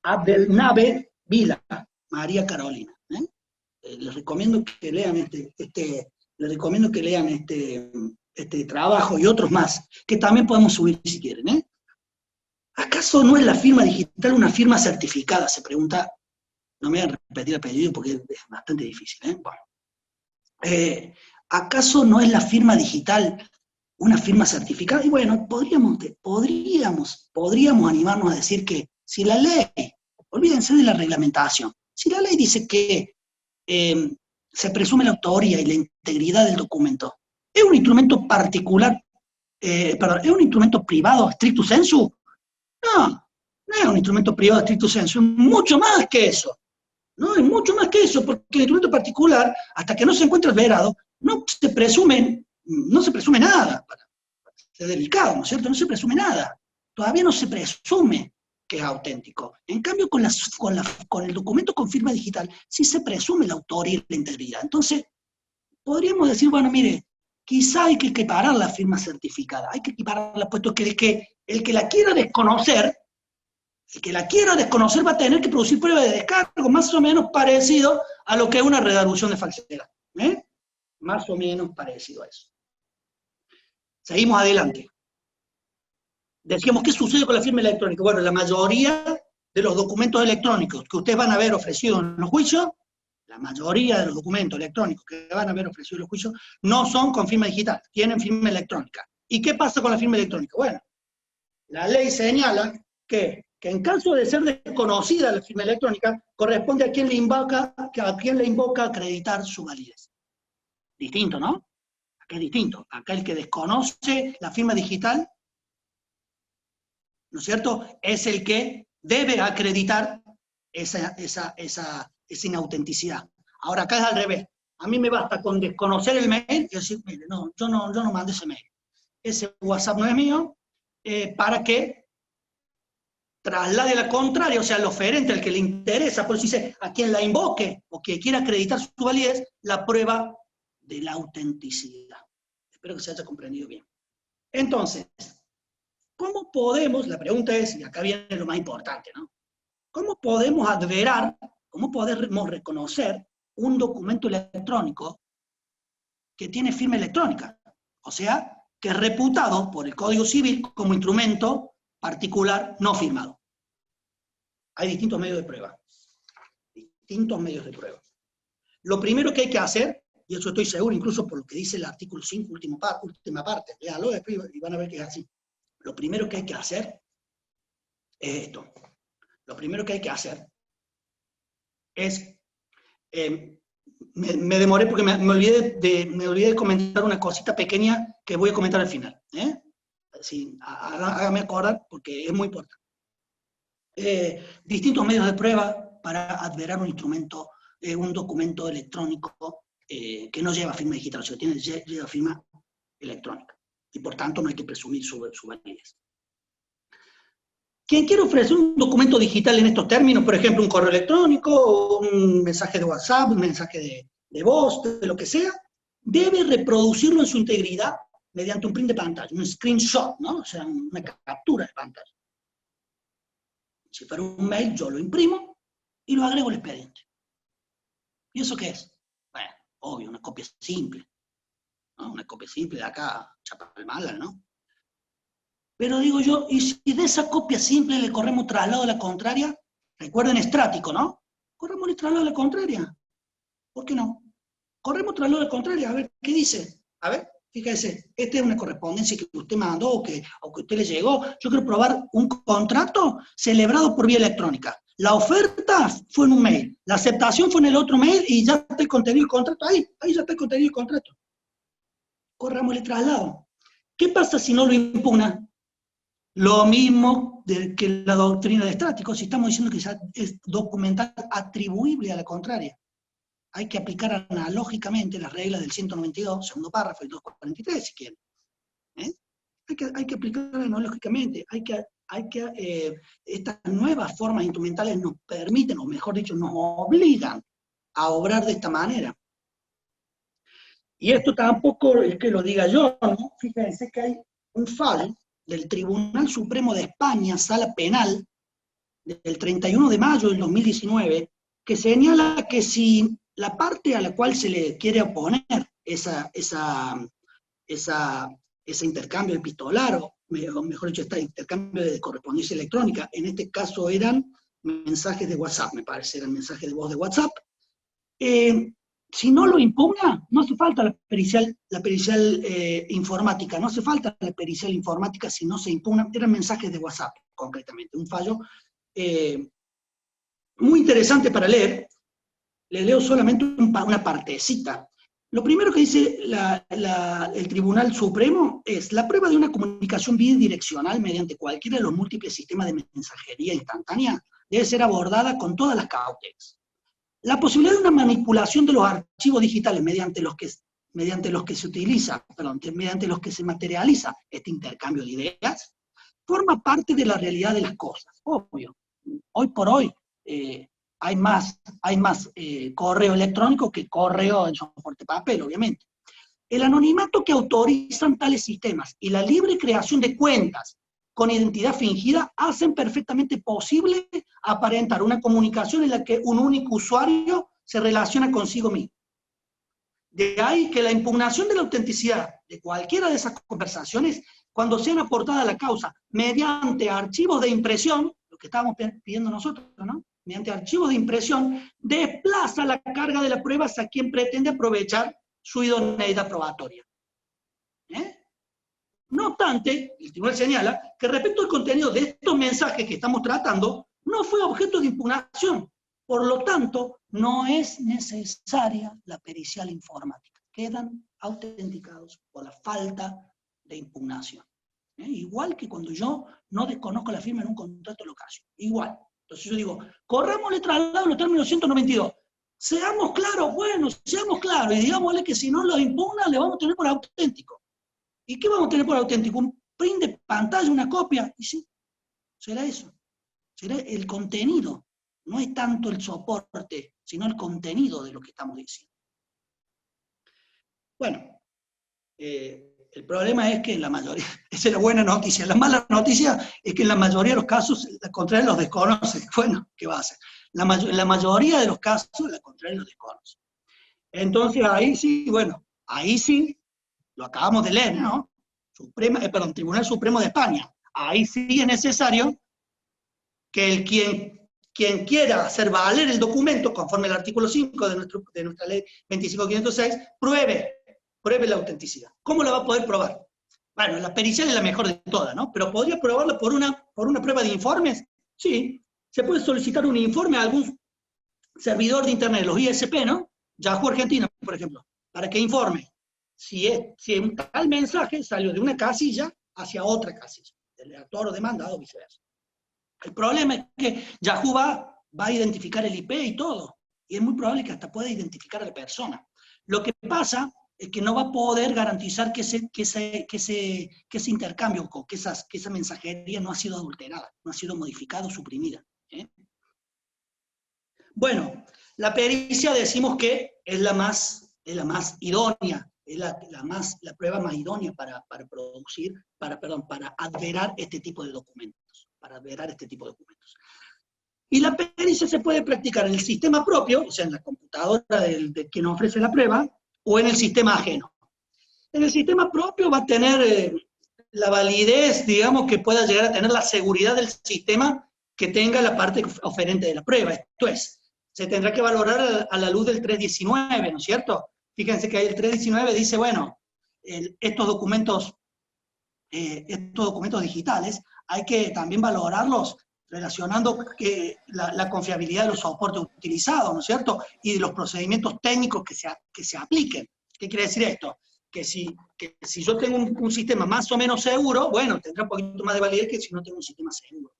Abdelnabe Vila, María Carolina. Les recomiendo que lean este trabajo y otros más, que también podemos subir si quieren. ¿Acaso no es la firma digital una firma certificada? Se pregunta, no me voy a repetir el pedido porque es bastante difícil. Bueno. ¿Acaso no es la firma digital una firma certificada? Y bueno, podríamos animarnos a decir que si la ley, olvídense de la reglamentación, si la ley dice que se presume la autoría y la integridad del documento, ¿es un instrumento particular, ¿es un instrumento privado stricto sensu? No, no es un instrumento privado stricto sensu, es mucho más que eso. No, es mucho más que eso, porque el instrumento particular, hasta que no se encuentre verado, no se presume nada, para ser delicado, ¿no es cierto? No se presume nada. Todavía no se presume que es auténtico. En cambio, con el documento con firma digital, sí se presume la autoría y la integridad. Entonces, podríamos decir, bueno, mire, quizá hay que equiparar la firma certificada, hay que equipararla, puesto que el que la quiera desconocer va a tener que producir pruebas de descargo, más o menos parecido a lo que es una redalución de falsedad. Más o menos parecido a eso. Seguimos adelante. Decíamos, ¿qué sucede con la firma electrónica? Bueno, la mayoría de los documentos electrónicos que ustedes van a ver ofrecidos en los juicios, la mayoría de los documentos electrónicos que van a ver ofrecidos en los juicios, no son con firma digital, tienen firma electrónica. ¿Y qué pasa con la firma electrónica? Bueno, la ley señala que en caso de ser desconocida la firma electrónica, corresponde a quien le invoca acreditar su validez. Distinto, ¿no? Acá es distinto. Acá el que desconoce la firma digital, ¿no es cierto?, es el que debe acreditar esa inautenticidad. Ahora, acá es al revés. A mí me basta con desconocer el mail y decir, mire, no, yo no mandé ese mail. Ese WhatsApp no es mío, para que traslade la contraria, o sea, al oferente, al que le interesa, por eso dice, a quien la invoque o que quiera acreditar su validez, la prueba de la autenticidad. Espero que se haya comprendido bien. Entonces, ¿cómo podemos, la pregunta es, y acá viene lo más importante, ¿no? ¿Cómo podemos cómo podemos reconocer un documento electrónico que tiene firma electrónica? O sea, que es reputado por el Código Civil como instrumento particular no firmado. Hay distintos medios de prueba. Lo primero que hay que hacer, y eso estoy seguro incluso por lo que dice el artículo 5, última parte, léalo después y van a ver que es así. Lo primero que hay que hacer es esto. Lo primero que hay que hacer es, me demoré porque me olvidé de comentar una cosita pequeña que voy a comentar al final. Así, hágame acordar porque es muy importante. Distintos medios de prueba para adverar un documento electrónico que no lleva firma digital, o sea, lleva firma electrónica. Y por tanto no hay que presumir su validez. Quien quiere ofrecer un documento digital en estos términos, por ejemplo, un correo electrónico, un mensaje de WhatsApp, un mensaje de voz, de lo que sea, debe reproducirlo en su integridad mediante un print de pantalla, un screenshot, ¿no? O sea, una captura de pantalla. Si fuera un mail, yo lo imprimo y lo agrego al expediente. ¿Y eso qué es? Bueno, obvio, una copia simple. ¿No? Una copia simple de acá, Chapalmala, ¿no? Pero digo yo, ¿y si de esa copia simple le corremos traslado a la contraria? Recuerden estático, ¿no? Corremos el traslado a la contraria. ¿Por qué no? Corremos traslado a la contraria, a ver, ¿qué dice? A ver, fíjese, esta es una correspondencia que usted mandó o que a usted le llegó. Yo quiero probar un contrato celebrado por vía electrónica. La oferta fue en un mail, la aceptación fue en el otro mail y ya está el contenido del contrato ahí ya está el contenido del contrato. Corramos el traslado. ¿Qué pasa si no lo impugna? Lo mismo que la doctrina de estático, si estamos diciendo que ya es documental atribuible a la contraria. Hay que aplicar analógicamente las reglas del 192, segundo párrafo, y 243, si quieren. Hay que aplicar analógicamente, estas nuevas formas instrumentales nos permiten, o mejor dicho, nos obligan a obrar de esta manera. Y esto tampoco es que lo diga yo, ¿no? Fíjense que hay un fallo del Tribunal Supremo de España, Sala Penal, del 31 de mayo del 2019, que señala que si la parte a la cual se le quiere oponer ese intercambio epistolario, o mejor dicho, este intercambio de correspondencia electrónica, en este caso eran mensajes de WhatsApp, me parece, eran mensajes de voz de WhatsApp, si no lo impugna, no hace falta la pericial informática, no hace falta la pericial informática si no se impugna, eran mensajes de WhatsApp, concretamente, un fallo muy interesante para leer. Le leo solamente una partecita. Lo primero que dice el Tribunal Supremo es: la prueba de una comunicación bidireccional mediante cualquiera de los múltiples sistemas de mensajería instantánea debe ser abordada con todas las cautelas. La posibilidad de una manipulación de los archivos digitales mediante los que se materializa este intercambio de ideas, forma parte de la realidad de las cosas, obvio. Hoy por hoy hay más correo electrónico que correo en soporte papel, obviamente. El anonimato que autorizan tales sistemas y la libre creación de cuentas con identidad fingida hacen perfectamente posible aparentar una comunicación en la que un único usuario se relaciona consigo mismo. De ahí que la impugnación de la autenticidad de cualquiera de esas conversaciones, cuando sean aportadas a la causa mediante archivos de impresión, lo que estábamos pidiendo nosotros, ¿no? Mediante archivos de impresión, desplaza la carga de la prueba hacia quien pretende aprovechar su idoneidad probatoria. No obstante, el tribunal señala que respecto al contenido de estos mensajes que estamos tratando, no fue objeto de impugnación. Por lo tanto, no es necesaria la pericial informática. Quedan autenticados por la falta de impugnación. Igual que cuando yo no desconozco la firma en un contrato de locación. Igual. Entonces yo digo, corrámosle traslado en los términos 192. Seamos claros, bueno, seamos claros, y digámosle que si no los impugnan, le vamos a tener por auténtico. ¿Y qué vamos a tener por auténtico? ¿Un print de pantalla, una copia? Y sí, será eso. Será el contenido. No es tanto el soporte, sino el contenido de lo que estamos diciendo. Bueno, el problema es que en la mayoría, esa es la buena noticia. La mala noticia es que en la mayoría de los casos, la contraria los desconoce. Bueno, ¿qué va a hacer? La mayoría de los casos, la contraria los desconoce. Entonces ahí sí, bueno, ahí sí, lo acabamos de leer, ¿no? Tribunal Supremo de España. Ahí sí es necesario que quien quiera hacer valer el documento, conforme al artículo 5 de nuestra ley 25506, pruebe la autenticidad. ¿Cómo la va a poder probar? Bueno, la pericial es la mejor de todas, ¿no? Pero ¿podría probarla por una prueba de informes? Sí. Se puede solicitar un informe a algún servidor de internet, los ISP, ¿no? Yahoo Argentina, por ejemplo, para que informe si un tal mensaje salió de una casilla hacia otra casilla, del autor o demandado o viceversa. El problema es que Yahoo va a identificar el IP y todo, y es muy probable que hasta pueda identificar a la persona. Lo que pasa es que no va a poder garantizar que ese intercambio, que esa mensajería no ha sido adulterada, no ha sido modificada o suprimida. Bueno, la pericia decimos que es la más idónea, es la prueba más idónea para adverar este tipo de documentos. Y la pericia se puede practicar en el sistema propio, o sea, en la computadora de quien ofrece la prueba, o en el sistema ajeno. En el sistema propio va a tener la validez, digamos, que pueda llegar a tener la seguridad del sistema que tenga la parte oferente de la prueba. Esto es, se tendrá que valorar a la luz del 319, ¿no es cierto? Fíjense que ahí el 319 dice, bueno, estos documentos digitales hay que también valorarlos relacionando la confiabilidad de los soportes utilizados, ¿no es cierto? Y de los procedimientos técnicos que se apliquen. ¿Qué quiere decir esto? Que si yo tengo un sistema más o menos seguro, bueno, tendrá un poquito más de validez que si no tengo un sistema seguro.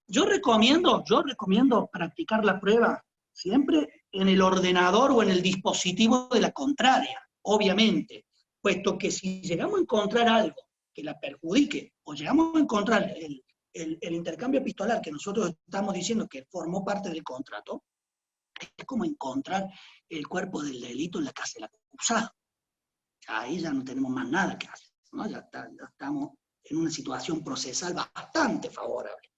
Yo recomiendo practicar la prueba siempre en el ordenador o en el dispositivo de la contraria, obviamente, puesto que si llegamos a encontrar algo que la perjudique, o llegamos a encontrar el intercambio epistolar que nosotros estamos diciendo que formó parte del contrato, es como encontrar el cuerpo del delito en la casa del acusado. Ahí ya no tenemos más nada que hacer, ¿no? Ya estamos en una situación procesal bastante favorable.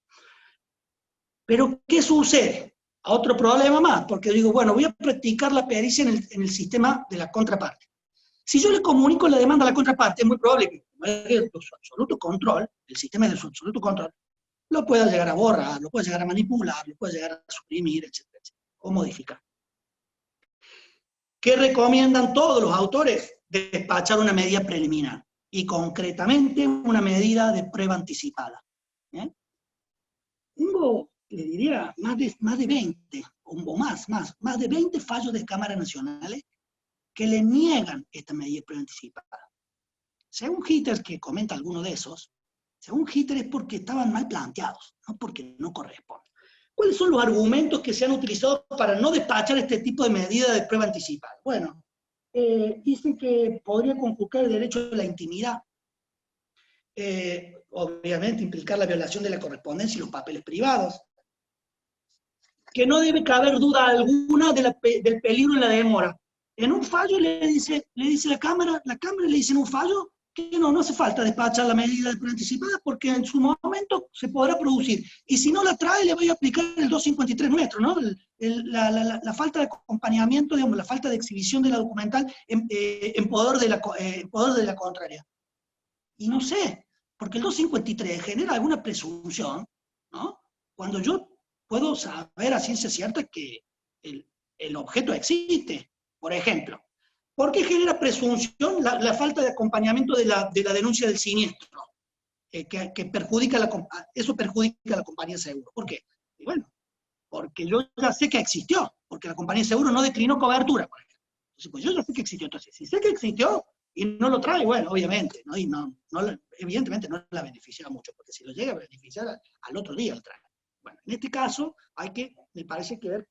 Pero, ¿qué sucede? Otro problema más, porque digo, bueno, voy a practicar la pericia en el sistema de la contraparte. Si yo le comunico la demanda a la contraparte, es muy probable que su absoluto control, el sistema de su absoluto control, lo pueda llegar a borrar, lo pueda llegar a manipular, lo pueda llegar a suprimir, etcétera, o modificar. ¿Qué recomiendan todos los autores? Despachar una medida preliminar, y concretamente una medida de prueba anticipada. Tengo, le diría, más de 20, o más de 20 fallos de cámaras nacionales que le niegan esta medida de prueba anticipada. Según Hitter, que comenta alguno de esos, según Hitter es porque estaban mal planteados, no porque no corresponden. ¿Cuáles son los argumentos que se han utilizado para no despachar este tipo de medida de prueba anticipada? Bueno, dicen que podría conculcar el derecho a la intimidad, obviamente implicar la violación de la correspondencia y los papeles privados, que no debe caber duda alguna del peligro y la demora. En un fallo le dice la Cámara le dice en un fallo que no hace falta despachar la medida de prueba anticipada porque en su momento se podrá producir. Y si no la trae, le voy a aplicar el 253 nuestro, ¿no? La falta de acompañamiento, digamos, la falta de exhibición de la documental en poder de la contraria. Y no sé, porque el 253 genera alguna presunción, ¿no? Cuando yo puedo saber a ciencia cierta que el objeto existe. Por ejemplo, ¿por qué genera presunción la falta de acompañamiento de la denuncia del siniestro? Que perjudica eso perjudica a la compañía de seguro. ¿Por qué? Y bueno, porque yo ya sé que existió, porque la compañía de seguro no declinó cobertura, por ejemplo. Entonces, pues yo ya sé que existió. Entonces, si sé que existió y no lo trae, bueno, obviamente, ¿no? Y evidentemente no la beneficia mucho, porque si lo llega a beneficiar, al otro día lo trae. Bueno, en este caso me parece que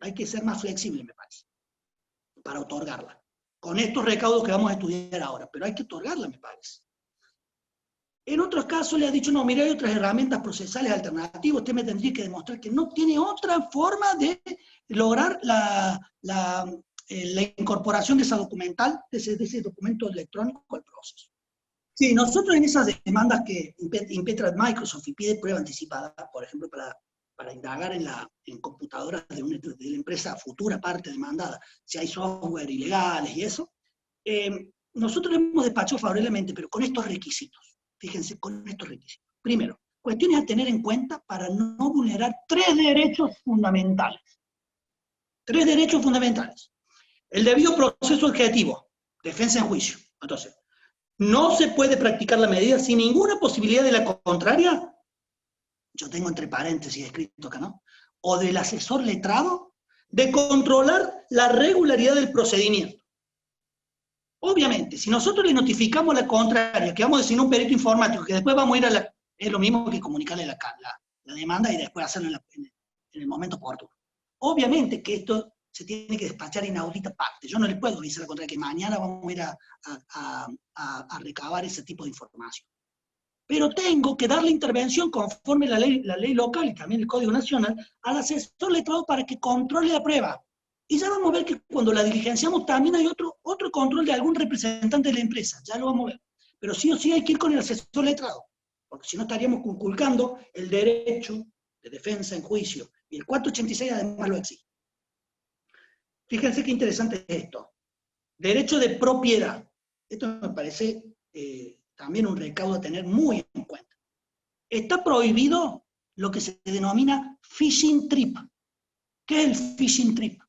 hay que ser más flexible, me parece, para otorgarla. Con estos recaudos que vamos a estudiar ahora, pero hay que otorgarla, me parece. En otros casos le ha dicho, no, mire, hay otras herramientas procesales alternativas, usted me tendría que demostrar que no tiene otra forma de lograr la incorporación de esa documental, de ese documento electrónico al proceso. Sí, nosotros en esas demandas que impetra Microsoft y pide prueba anticipada, por ejemplo, para indagar en computadoras de la empresa futura parte demandada, si hay software ilegales y eso, nosotros le hemos despachado favorablemente, pero con estos requisitos. Fíjense, con estos requisitos. Primero, cuestiones a tener en cuenta para no vulnerar 3 derechos fundamentales. 3 derechos fundamentales. El debido proceso objetivo, defensa en juicio. Entonces, no se puede practicar la medida sin ninguna posibilidad de la contraria, yo tengo entre paréntesis escrito acá, ¿no? O del asesor letrado, de controlar la regularidad del procedimiento. Obviamente, si nosotros le notificamos la contraria, que vamos a designar un perito informático, que después vamos a ir es lo mismo que comunicarle la demanda y después hacerlo en el momento oportuno. Obviamente que esto se tiene que despachar inaudita parte. Yo no le puedo decir la contraria, que mañana vamos a ir a recabar ese tipo de información. Pero tengo que darle intervención conforme la ley local y también el Código Nacional al asesor letrado para que controle la prueba. Y ya vamos a ver que cuando la diligenciamos también hay otro control de algún representante de la empresa, ya lo vamos a ver. Pero sí o sí hay que ir con el asesor letrado, porque si no estaríamos conculcando el derecho de defensa en juicio, y el 486 además lo exige. Fíjense qué interesante es esto. Derecho de propiedad. Esto me parece también un recaudo a tener muy en cuenta. Está prohibido lo que se denomina fishing trip. ¿Qué es el fishing trip?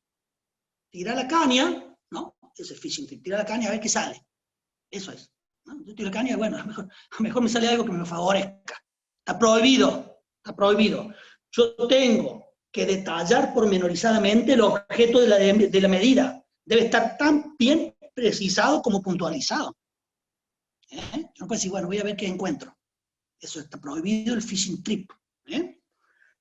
Tira la caña, ¿no? Ese es el fishing trip. Tira la caña a ver qué sale. Eso es, ¿no? Yo tiro la caña y bueno, a lo mejor me sale algo que me favorezca. Está prohibido, está prohibido. Yo tengo que detallar pormenorizadamente el objeto de la medida. Debe estar tan bien precisado como puntualizado. No puedo decir, bueno, voy a ver qué encuentro. Eso está prohibido, el fishing trip.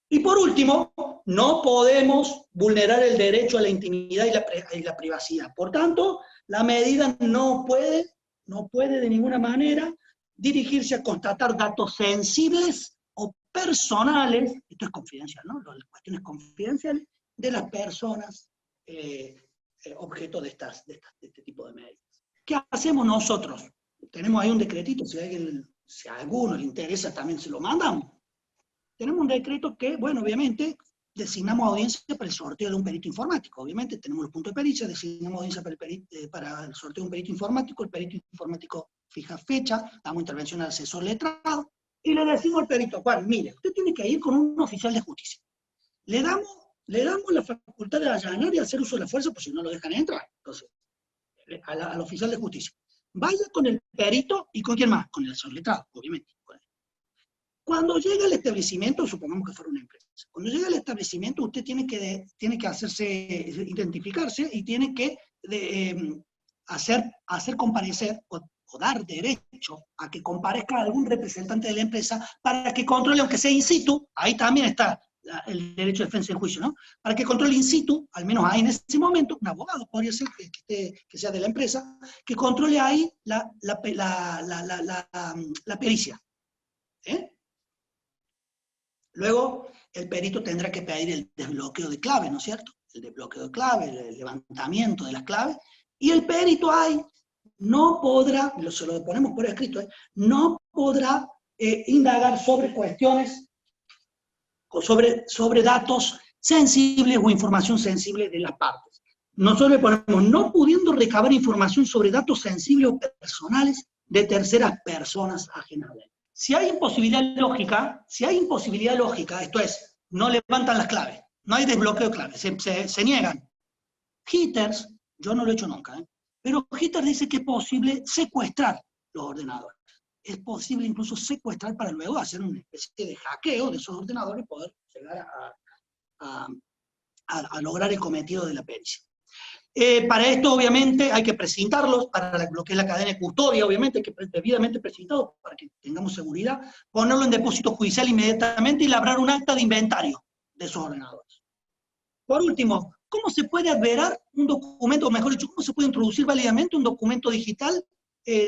Y por último, no podemos vulnerar el derecho a la intimidad y la privacidad. Por tanto, la medida no puede de ninguna manera dirigirse a constatar datos sensibles o personales, esto es confidencial, ¿no? Las cuestiones confidenciales de las personas objeto de este tipo de medidas. ¿Qué hacemos nosotros? Tenemos ahí un decretito, si a alguno le interesa también se lo mandamos. Tenemos un decreto que, bueno, obviamente, designamos audiencia para el sorteo de un perito informático. Obviamente tenemos los puntos de pericia, designamos audiencia para el sorteo de un perito informático, el perito informático fija fecha, damos intervención al asesor letrado, y le decimos al perito, Juan, mire, usted tiene que ir con un oficial de justicia. Le damos la facultad de allanar y hacer uso de la fuerza, pues si no lo dejan entrar. Entonces, al oficial de justicia. Vaya con el perito y con quién más, con el asesor letrado, obviamente. Cuando llega al establecimiento, supongamos que fuera una empresa, cuando llega al establecimiento usted tiene que identificarse y tiene que hacer comparecer o dar derecho a que comparezca algún representante de la empresa para que controle, aunque sea in situ, ahí también está el derecho de defensa en juicio, ¿no? Para que controle in situ, al menos ahí en ese momento, un abogado podría ser que sea de la empresa, que controle ahí la pericia. Luego, el perito tendrá que pedir el desbloqueo de clave, ¿no es cierto? El desbloqueo de clave, el levantamiento de las claves, y el perito ahí no podrá, se lo ponemos por escrito, no podrá indagar sobre cuestiones, sobre datos sensibles o información sensible de las partes. Nosotros le ponemos, no pudiendo recabar información sobre datos sensibles o personales de terceras personas ajenas a él. Si hay imposibilidad lógica, esto es, no levantan las claves, no hay desbloqueo de claves, se niegan. Hitters, yo no lo he hecho nunca, pero Hitters dice que es posible secuestrar los ordenadores. Es posible incluso secuestrar para luego hacer una especie de hackeo de esos ordenadores y poder llegar a lograr el cometido de la pericia. Para esto, obviamente, hay que precintarlos, para lo que es la cadena de custodia, obviamente, hay que debidamente precintarlos para que tengamos seguridad, ponerlo en depósito judicial inmediatamente y labrar un acta de inventario de esos ordenadores. Por último, ¿cómo se puede adverar un documento, o mejor dicho, cómo se puede introducir válidamente un documento digital,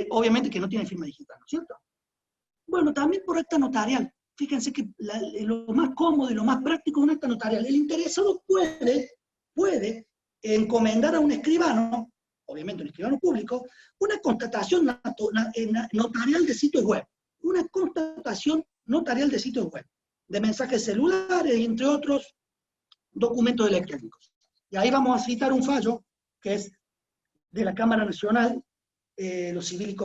obviamente que no tiene firma digital, ¿no es cierto? Bueno, también por acta notarial. Fíjense que lo más cómodo y lo más práctico es un acta notarial. El interesado puede encomendar a un escribano, obviamente un escribano público, una constatación notarial de sitios web. Una constatación notarial de sitios web, de mensajes celulares, entre otros documentos electrónicos. Y ahí vamos a citar un fallo, que es de la Cámara Nacional, lo civil,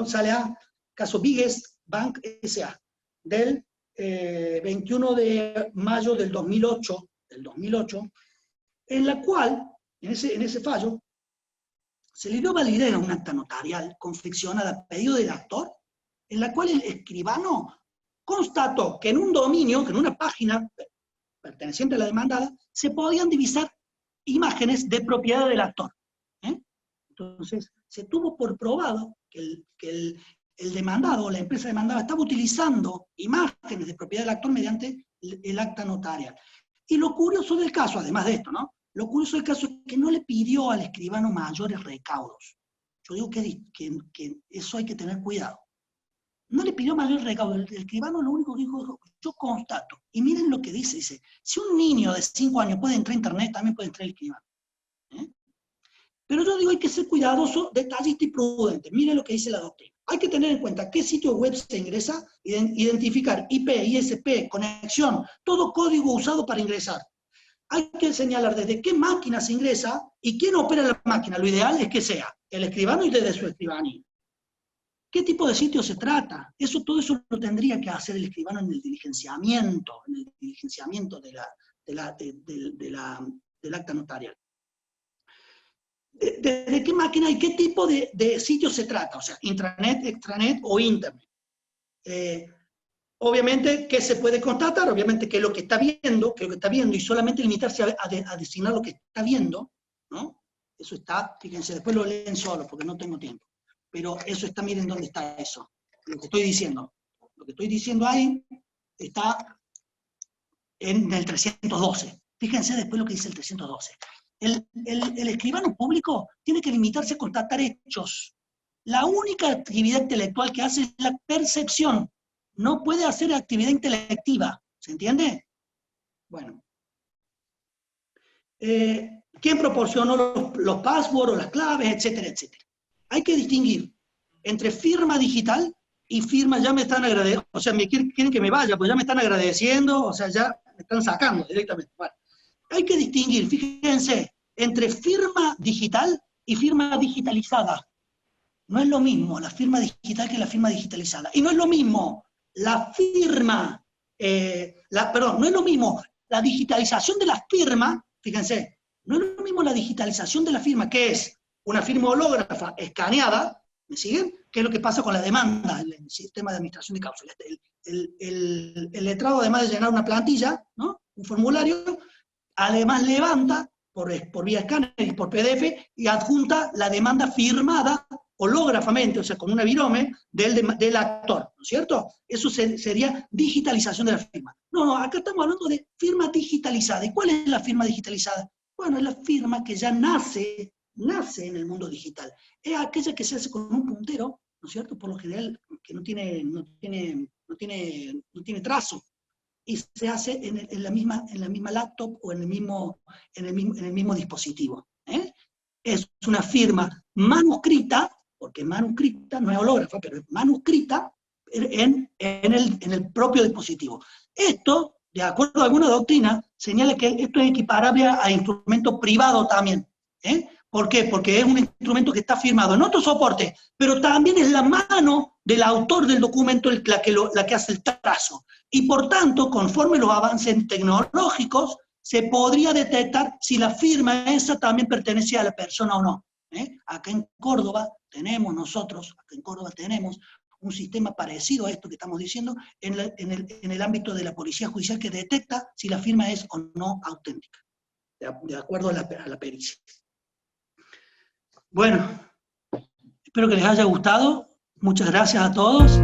sale a caso Biggest Bank S.A., del 21 de mayo del 2008, en la cual, en ese fallo, se le dio validez a un acta notarial confeccionada a pedido del actor, en la cual el escribano constató que en un dominio, que en una página perteneciente a la demandada, se podían divisar imágenes de propiedad del actor. Entonces, se tuvo por probado que el demandado o la empresa demandada estaba utilizando imágenes de propiedad del actor mediante el acta notarial. Y lo curioso del caso, además de esto, ¿no? Lo curioso del caso es que no le pidió al escribano mayores recaudos. Yo digo que eso hay que tener cuidado. No le pidió mayores recaudos. El escribano lo único que dijo, yo constato. Y miren lo que dice, si un niño de 5 años puede entrar a internet, también puede entrar el escribano. Pero yo digo, hay que ser cuidadoso, detallista y prudente. Miren lo que dice la doctrina. Hay que tener en cuenta qué sitio web se ingresa, identificar IP, ISP, conexión, todo código usado para ingresar. Hay que señalar desde qué máquina se ingresa y quién opera la máquina. Lo ideal es que sea el escribano y desde su escribanía. ¿Qué tipo de sitio se trata? Todo eso lo tendría que hacer el escribano en el diligenciamiento del acta notarial. ¿De qué máquina y qué tipo de sitio se trata? O sea, intranet, extranet o internet. Obviamente, ¿qué se puede constatar? Obviamente, ¿qué es lo que está viendo? Y solamente limitarse a designar lo que está viendo, ¿no? Eso está, fíjense, después lo leen solo, porque no tengo tiempo. Pero eso está, miren dónde está eso. Lo que estoy diciendo. Lo que estoy diciendo ahí está en el 312. Fíjense después lo que dice el 312. El escribano público tiene que limitarse a constatar hechos. La única actividad intelectual que hace es la percepción. No puede hacer actividad intelectiva. ¿Se entiende? Bueno. ¿Quién proporcionó los passwords o las claves, etcétera, etcétera? Hay que distinguir entre firma digital y firma, ya me están agradeciendo, o sea, quieren que me vaya, pues ya me están agradeciendo, o sea, ya me están sacando directamente. Bueno, hay que distinguir, fíjense, entre firma digital y firma digitalizada. No es lo mismo la firma digital que la firma digitalizada. Y no es lo mismo la firma, no es lo mismo la digitalización de la firma, fíjense, no es lo mismo la digitalización de la firma, que es una firma hológrafa escaneada, ¿me siguen? ¿Qué es lo que pasa con la demanda en el sistema de administración de causas? El letrado, además de llenar una plantilla, ¿no? Un formulario, además levanta por vía escáner y por PDF y adjunta la demanda firmada hológrafamente, o sea, con una virome del actor, ¿no es cierto? Eso sería digitalización de la firma. No, acá estamos hablando de firma digitalizada. ¿Y cuál es la firma digitalizada? Bueno, es la firma que ya nace en el mundo digital. Es aquella que se hace con un puntero, ¿no es cierto? Por lo general, que no tiene trazo, y se hace en la misma laptop o en el mismo dispositivo. Es una firma manuscrita, porque manuscrita no es hológrafa, pero es manuscrita en el propio dispositivo. Esto, de acuerdo a alguna doctrina, señala que esto es equiparable a instrumento privado también. ¿Por qué? Porque es un instrumento que está firmado en otro soporte, pero también es la mano del autor del documento la que hace el trazo. Y por tanto, conforme los avances tecnológicos, se podría detectar si la firma esa también pertenece a la persona o no. Acá en Córdoba tenemos un sistema parecido a esto que estamos diciendo en el ámbito de la policía judicial que detecta si la firma es o no auténtica, de acuerdo a la pericia. Bueno, espero que les haya gustado. Muchas gracias a todos.